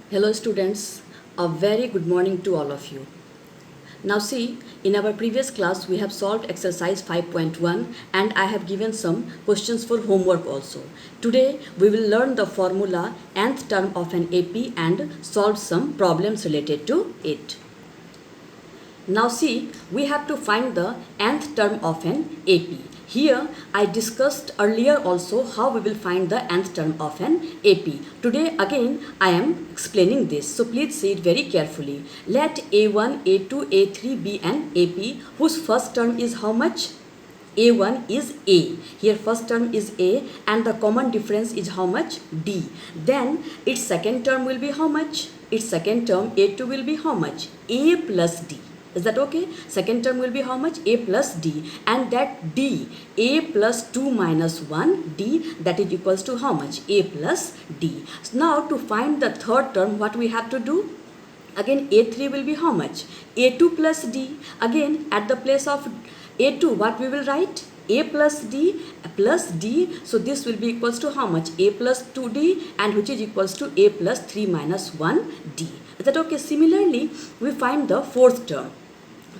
Hello students, a very good morning to all of you. Now see, in our previous class we have solved exercise 5.1 and I have given some questions for homework also. Today we will learn the formula nth term of an AP and solve some problems related to it. Now see, we have to find the nth term of an AP. Here I discussed earlier also how we will find the nth term of an AP. Today again I am explaining this, so please see it very carefully. Let A1, A2, A3 be an AP whose first term is how much? A1 is A. Here first term is A and the common difference is how much? D. Then its second term will be how much? Its second term A2 will be how much? A plus D. Is that okay? Second term will be how much? A plus D. And that D, A plus 2 minus 1, D, that is equals to how much? A plus D. So now to find the third term, what we have to do? Again A3 will be how much? A2 plus D. Again at the place of A2, what we will write? A plus D plus D. So this will be equals to how much? A plus 2D, and which is equals to A plus 3 minus 1D. Is that okay? Similarly, we find the fourth term.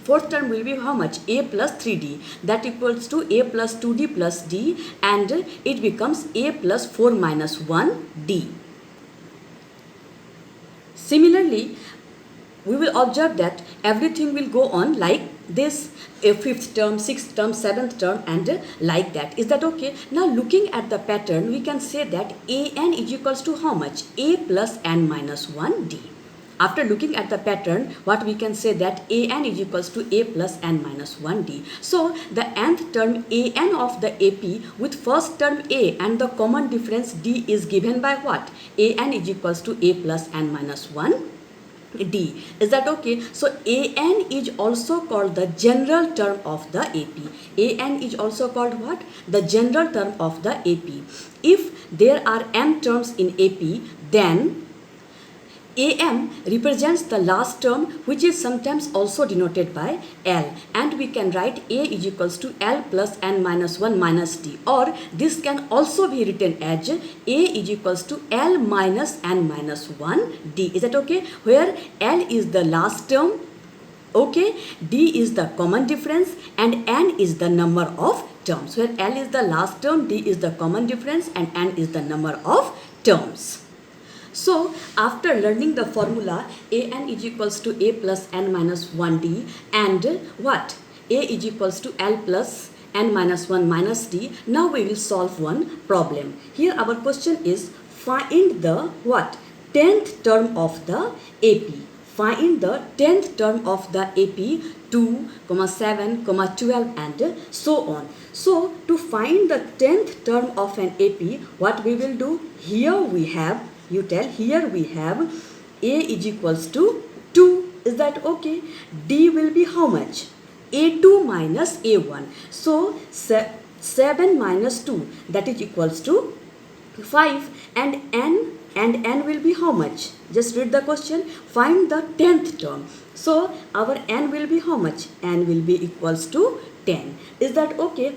Fourth term will be how much? A plus 3D, that equals to A plus 2D plus D, and it becomes A plus 4 minus 1D. Similarly, we will observe that everything will go on like this, a fifth term, sixth term, seventh term, and like that. Is that okay? Now looking at the pattern, we can say that an is equals to how much? A plus n minus 1D. After looking at the pattern, what we can say that an is equals to A plus n minus 1D. So the nth term an of the AP with first term A and the common difference D is given by what? An is equals to A plus n minus 1 D. Is that okay? So an is also called the general term of the AP. An is also called what? The general term of the AP. If there are m terms in AP, then AM represents the last term, which is sometimes also denoted by L, and we can write A is equals to L plus n minus 1 minus D, or this can also be written as A is equals to L minus n minus 1 D. Is that okay? Where L is the last term, okay, D is the common difference, and n is the number of terms. Where L is the last term, D is the common difference, and n is the number of terms. So after learning the formula an is equals to A plus n minus 1D and what? A is equals to L plus n minus 1 minus D, now we will solve one problem. Here our question is find the what? 10th term of the AP. Find the 10th term of the AP 2, 7, 12 and so on. So to find the 10th term of an AP, what we will do? Here we have, you tell, here we have A is equals to 2. Is that okay? D will be how much? A2 minus A1. So 7 minus 2, that is equals to 5, and n will be how much? Just read the question. Find the 10th term. So our n will be how much? N will be equals to 10. Is that okay?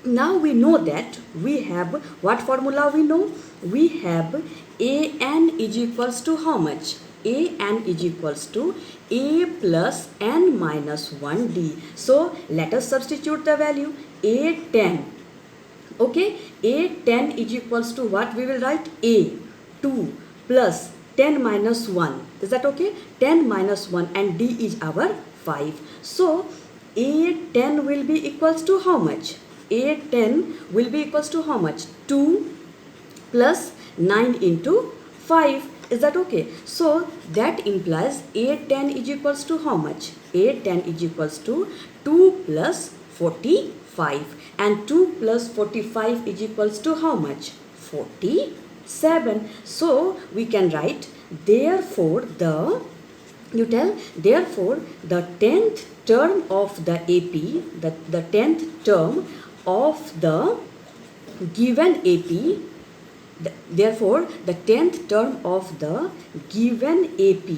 Now we know that we have, what formula we know? We have an is equals to how much? An is equals to A plus n minus 1D. So let us substitute the value A10. Okay, A10 is equals to what we will write? A2 plus 10 minus 1. Is that okay? 10 minus 1, and D is our 5. So A10 will be equals to how much? A10 will be equals to how much? 2 plus 9 into 5. Is that okay? So that implies A10 is equals to how much? A10 is equals to 2 plus 45, and 2 plus 45 is equals to how much? 47. So we can write therefore the, you tell, therefore the 10th term of the AP, the 10th term of the given AP, therefore the 10th term of the given AP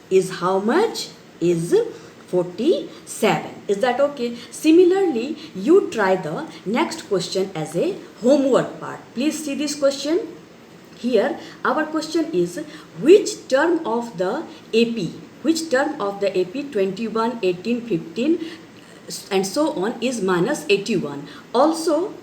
is how much? Is 47. Is that okay? Similarly, you try the next question as a homework part. Please see this question. here our question is which term of the AP, which term of the AP 21, 18, 15 and so on is minus 81. Also,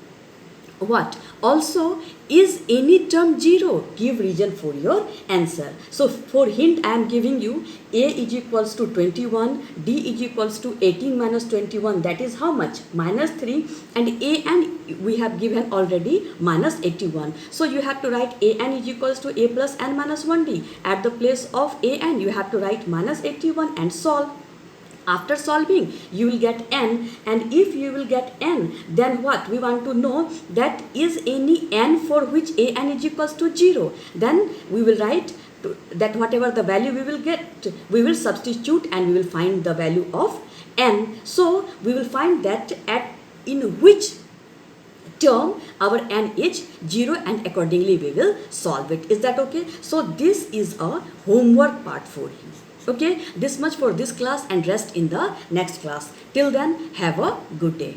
what? Also, is any term 0? Give reason for your answer. So, for hint I am giving you A is equals to 21, D is equals to 18 minus 21, that is how much? Minus 3, and A and we have given already minus 81. So, you have to write A n is equals to A plus n minus 1D. At the place of A n you have to write minus 81 and solve. After solving, you will get n, and if you will get n, then what? We want to know that is any n for which a n is equals to 0. Then we will write that whatever the value we will get, we will substitute and we will find the value of n. So, we will find that in which term our n is 0, and accordingly we will solve it. Is that okay? So, this is a homework part for you. Okay, this much for this class and rest in the next class. Till then, have a good day.